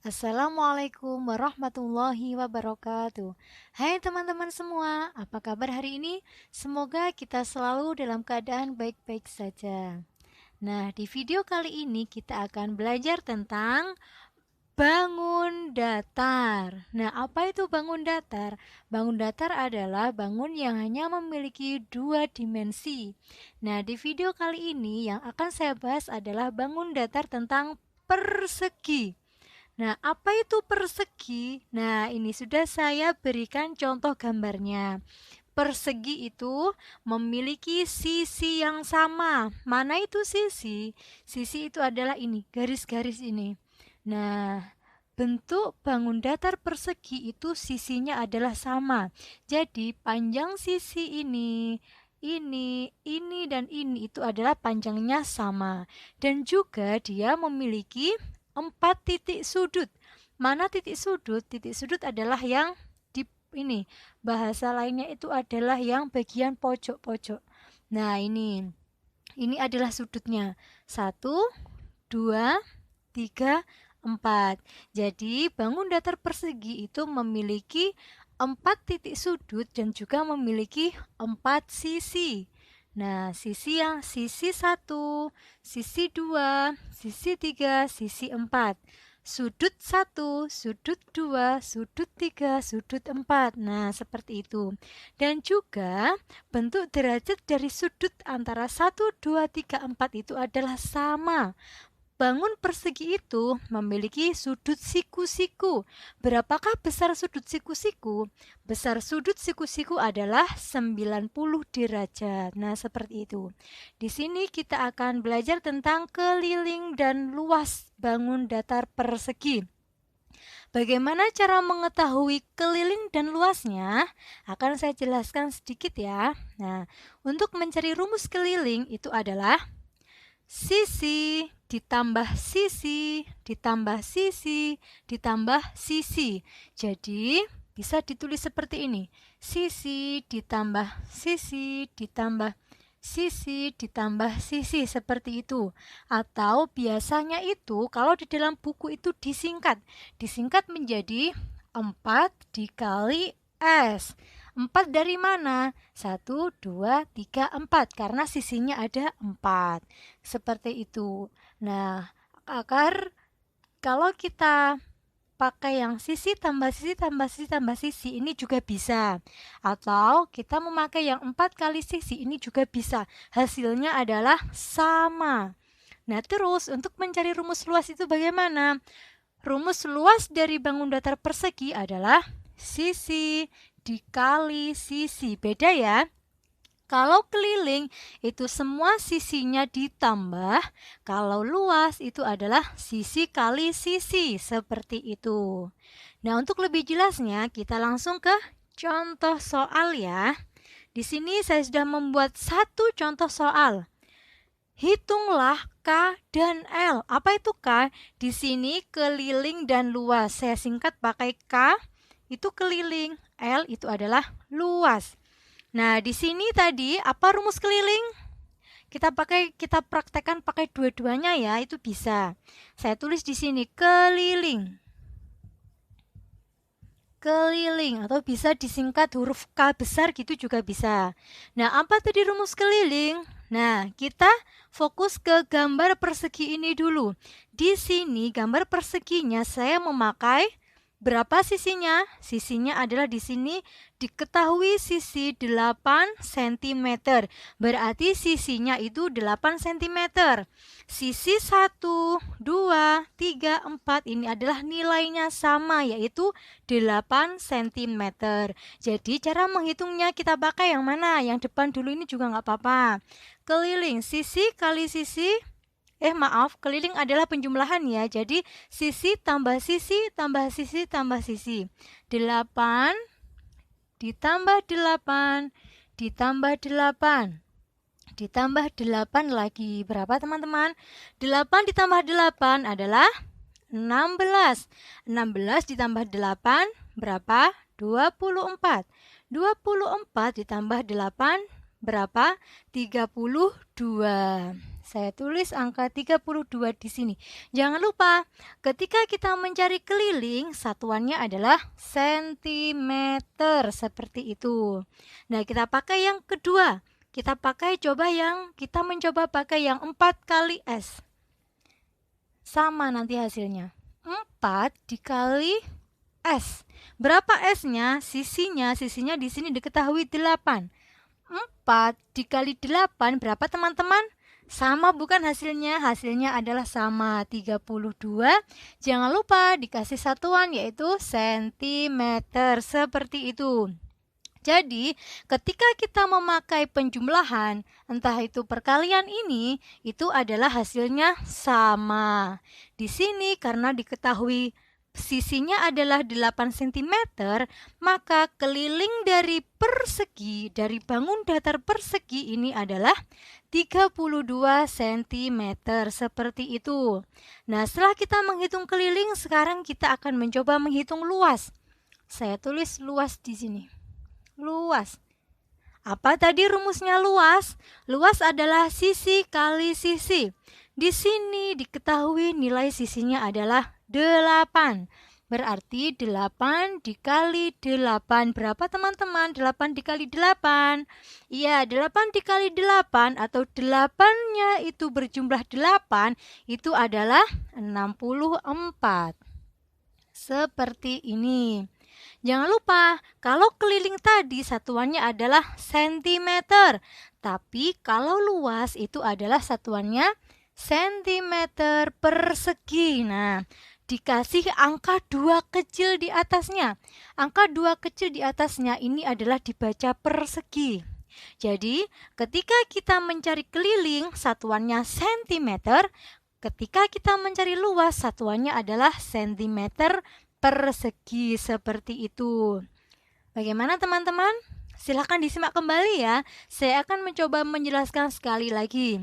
Assalamualaikum warahmatullahi wabarakatuh. Hai teman-teman semua, apa kabar hari ini? Semoga kita selalu dalam keadaan baik-baik saja. Nah, di video kali ini kita akan belajar tentang bangun datar. Nah, apa itu bangun datar? Bangun datar adalah bangun yang hanya memiliki dua dimensi. Nah, di video kali ini yang akan saya bahas adalah bangun datar tentang persegi. Nah, apa itu persegi? Nah, ini sudah saya berikan contoh gambarnya. Persegi itu memiliki sisi yang sama. Mana itu sisi? Sisi itu adalah ini, garis-garis ini. Nah, bentuk bangun datar persegi itu sisinya adalah sama. Jadi, panjang sisi ini, dan ini itu adalah panjangnya sama. Dan juga dia memiliki 4 titik sudut. Mana titik sudut? Titik sudut adalah yang di ini. Bahasa lainnya itu adalah yang bagian pojok-pojok. Nah, ini adalah sudutnya. 1, 2, 3, 4. Jadi, bangun datar persegi itu memiliki 4 titik sudut dan juga memiliki 4 sisi. Nah, sisi 1, sisi 2, sisi 3, sisi 4. Sudut 1, sudut 2, sudut 3, sudut 4. Nah, seperti itu. Dan juga bentuk derajat dari sudut antara 1, 2, 3, 4 itu adalah sama. Bangun persegi itu memiliki sudut siku-siku. Berapakah besar sudut siku-siku? Besar sudut siku-siku adalah 90 derajat. Nah, seperti itu. Di sini kita akan belajar tentang keliling dan luas bangun datar persegi. Bagaimana cara mengetahui keliling dan luasnya? Akan saya jelaskan sedikit ya. Nah, untuk mencari rumus keliling itu adalah sisi ditambah sisi ditambah sisi ditambah sisi. Jadi bisa ditulis seperti ini. Sisi ditambah sisi ditambah sisi ditambah sisi, seperti itu. Atau biasanya itu kalau di dalam buku itu disingkat menjadi 4 dikali S. 4 dari mana? 1, 2, 3, 4. Karena sisinya ada 4. Seperti itu. Nah, kalau kita pakai yang sisi tambah sisi tambah sisi tambah sisi, ini juga bisa. Atau kita memakai yang 4 kali sisi, ini juga bisa. Hasilnya adalah sama. Nah, terus untuk mencari rumus luas itu bagaimana? Rumus luas dari bangun datar persegi adalah sisi dikali sisi. Beda ya. Kalau keliling itu semua sisinya ditambah, kalau luas itu adalah sisi kali sisi, seperti itu. Nah, untuk lebih jelasnya kita langsung ke contoh soal ya. Di sini saya sudah membuat satu contoh soal. Hitunglah K dan L. Apa itu K? Di sini keliling dan luas. Saya singkat pakai K, itu keliling. L itu adalah luas. Nah, di sini tadi apa rumus keliling? Kita praktekkan pakai dua-duanya ya, itu bisa. Saya tulis di sini keliling. Keliling atau bisa disingkat huruf K besar gitu juga bisa. Nah, apa tadi rumus keliling? Nah, kita fokus ke gambar persegi ini dulu. Di sini gambar perseginya saya memakai berapa sisinya? Sisinya adalah di sini diketahui sisi 8 cm. Berarti sisinya itu 8 cm. Sisi 1, 2, 3, 4 ini adalah nilainya sama, yaitu 8 cm. Jadi cara menghitungnya kita pakai yang mana? Yang depan dulu ini juga nggak apa-apa. Keliling sisi kali sisi. Keliling adalah penjumlahan ya. Jadi sisi tambah sisi tambah sisi tambah sisi. 8 ditambah 8 ditambah 8 ditambah 8 lagi. Berapa teman-teman? 8 ditambah 8 adalah 16. 16 ditambah 8 berapa? 24. 24 ditambah 8 berapa? 32. Saya tulis angka 32 di sini. Jangan lupa, ketika kita mencari keliling, satuannya adalah sentimeter, seperti itu. Nah, kita pakai yang kedua. Kita mencoba pakai yang 4 kali S. Sama nanti hasilnya. 4 dikali S. Berapa S-nya? Sisinya di sini diketahui 8. 4 dikali 8 berapa teman-teman? Sama bukan hasilnya? Hasilnya adalah sama, 32. Jangan lupa dikasih satuan yaitu sentimeter, seperti itu. Jadi, ketika kita memakai penjumlahan, entah itu perkalian ini, itu adalah hasilnya sama. Di sini karena diketahui sisinya adalah 8 cm, maka keliling dari bangun datar persegi ini adalah 32 cm, seperti itu. Nah, setelah kita menghitung keliling, sekarang kita akan mencoba menghitung luas. Saya tulis luas di sini. Luas. Apa tadi rumusnya luas? Luas adalah sisi kali sisi. Di sini diketahui nilai sisinya adalah 8. Berarti 8 dikali 8. Berapa teman-teman? 8 dikali 8. Iya, 8 dikali 8 atau 8-nya itu berjumlah 8, itu adalah 64. Seperti ini. Jangan lupa, kalau keliling tadi satuannya adalah sentimeter. Tapi kalau luas itu adalah satuannya sentimeter persegi. Nah, dikasih angka 2 kecil di atasnya. Angka 2 kecil di atasnya ini adalah dibaca persegi. Jadi, ketika kita mencari keliling, satuannya sentimeter. Ketika kita mencari luas, satuannya adalah sentimeter persegi, seperti itu. Bagaimana teman-teman? Silahkan disimak kembali ya. Saya akan mencoba menjelaskan sekali lagi.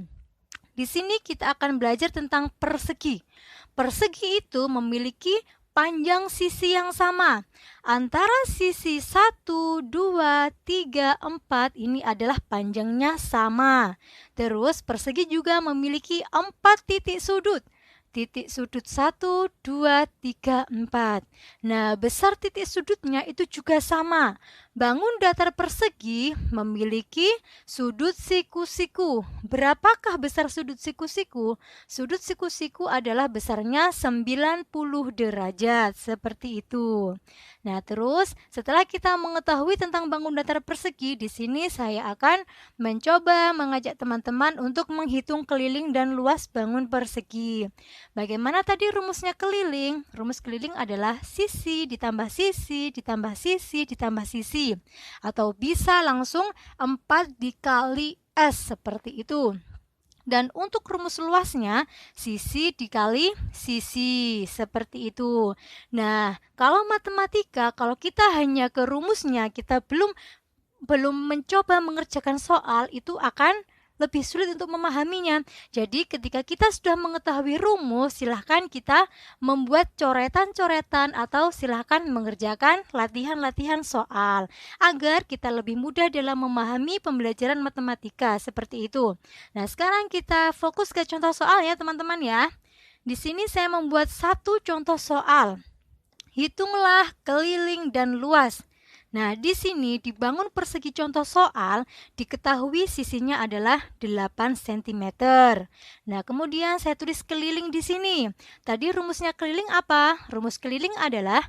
Di sini kita akan belajar tentang persegi. Persegi itu memiliki panjang sisi yang sama. Antara sisi 1, 2, 3, 4 ini adalah panjangnya sama. Terus persegi juga memiliki 4 titik sudut. Titik sudut 1, 2, 3, 4. Nah, besar titik sudutnya itu juga sama. Bangun datar persegi memiliki sudut siku-siku. Berapakah besar sudut siku-siku? Sudut siku-siku adalah besarnya 90 derajat, seperti itu. Nah, terus setelah kita mengetahui tentang bangun datar persegi, di sini saya akan mencoba mengajak teman-teman untuk menghitung keliling dan luas bangun persegi. Bagaimana tadi rumusnya keliling? Rumus keliling adalah sisi ditambah sisi ditambah sisi ditambah sisi. Atau bisa langsung 4 dikali S, seperti itu. Dan untuk rumus luasnya, sisi dikali sisi, seperti itu. Nah, kalau matematika, kalau kita hanya ke rumusnya, kita belum mencoba mengerjakan soal, itu akan lebih sulit untuk memahaminya. Jadi ketika kita sudah mengetahui rumus, silahkan kita membuat coretan-coretan atau silahkan mengerjakan latihan-latihan soal agar kita lebih mudah dalam memahami pembelajaran matematika, seperti itu. Nah, sekarang kita fokus ke contoh soal ya teman-teman ya. Di sini saya membuat satu contoh soal. Hitunglah keliling dan luas. Nah, di sini dibangun persegi contoh soal, diketahui sisinya adalah 8 cm. Nah, kemudian saya tulis keliling di sini. Tadi rumusnya keliling apa? Rumus keliling adalah,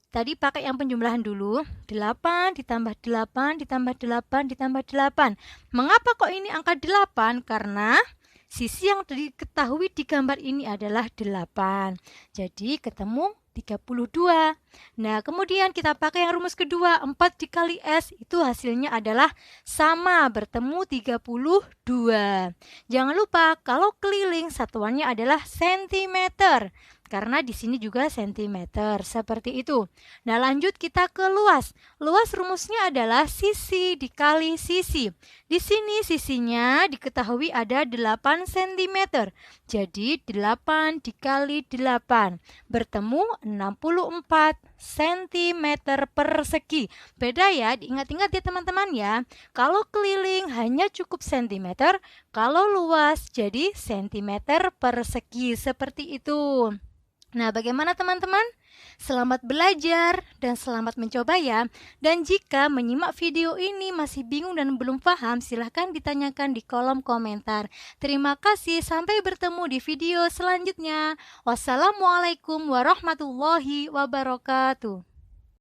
tadi pakai yang penjumlahan dulu, 8 ditambah 8 ditambah 8 ditambah 8. Mengapa kok ini angka 8? Karena sisi yang diketahui di gambar ini adalah 8. Jadi ketemu 32. Nah, kemudian kita pakai yang rumus kedua, 4 dikali S, itu hasilnya adalah sama, bertemu 32. Jangan lupa, kalau keliling satuannya adalah sentimeter. Karena di sini juga sentimeter, seperti itu. Nah, lanjut kita ke luas. Luas rumusnya adalah sisi dikali sisi. Di sini sisinya diketahui ada 8 cm. Jadi 8 dikali 8 bertemu 64 cm persegi. Beda ya, diingat-ingat ya teman-teman ya. Kalau keliling hanya cukup cm, kalau luas jadi cm persegi, seperti itu. Nah, bagaimana teman-teman? Selamat belajar dan selamat mencoba ya. Dan jika menyimak video ini masih bingung dan belum paham, silahkan ditanyakan di kolom komentar. Terima kasih, sampai bertemu di video selanjutnya. Wassalamualaikum warahmatullahi wabarakatuh.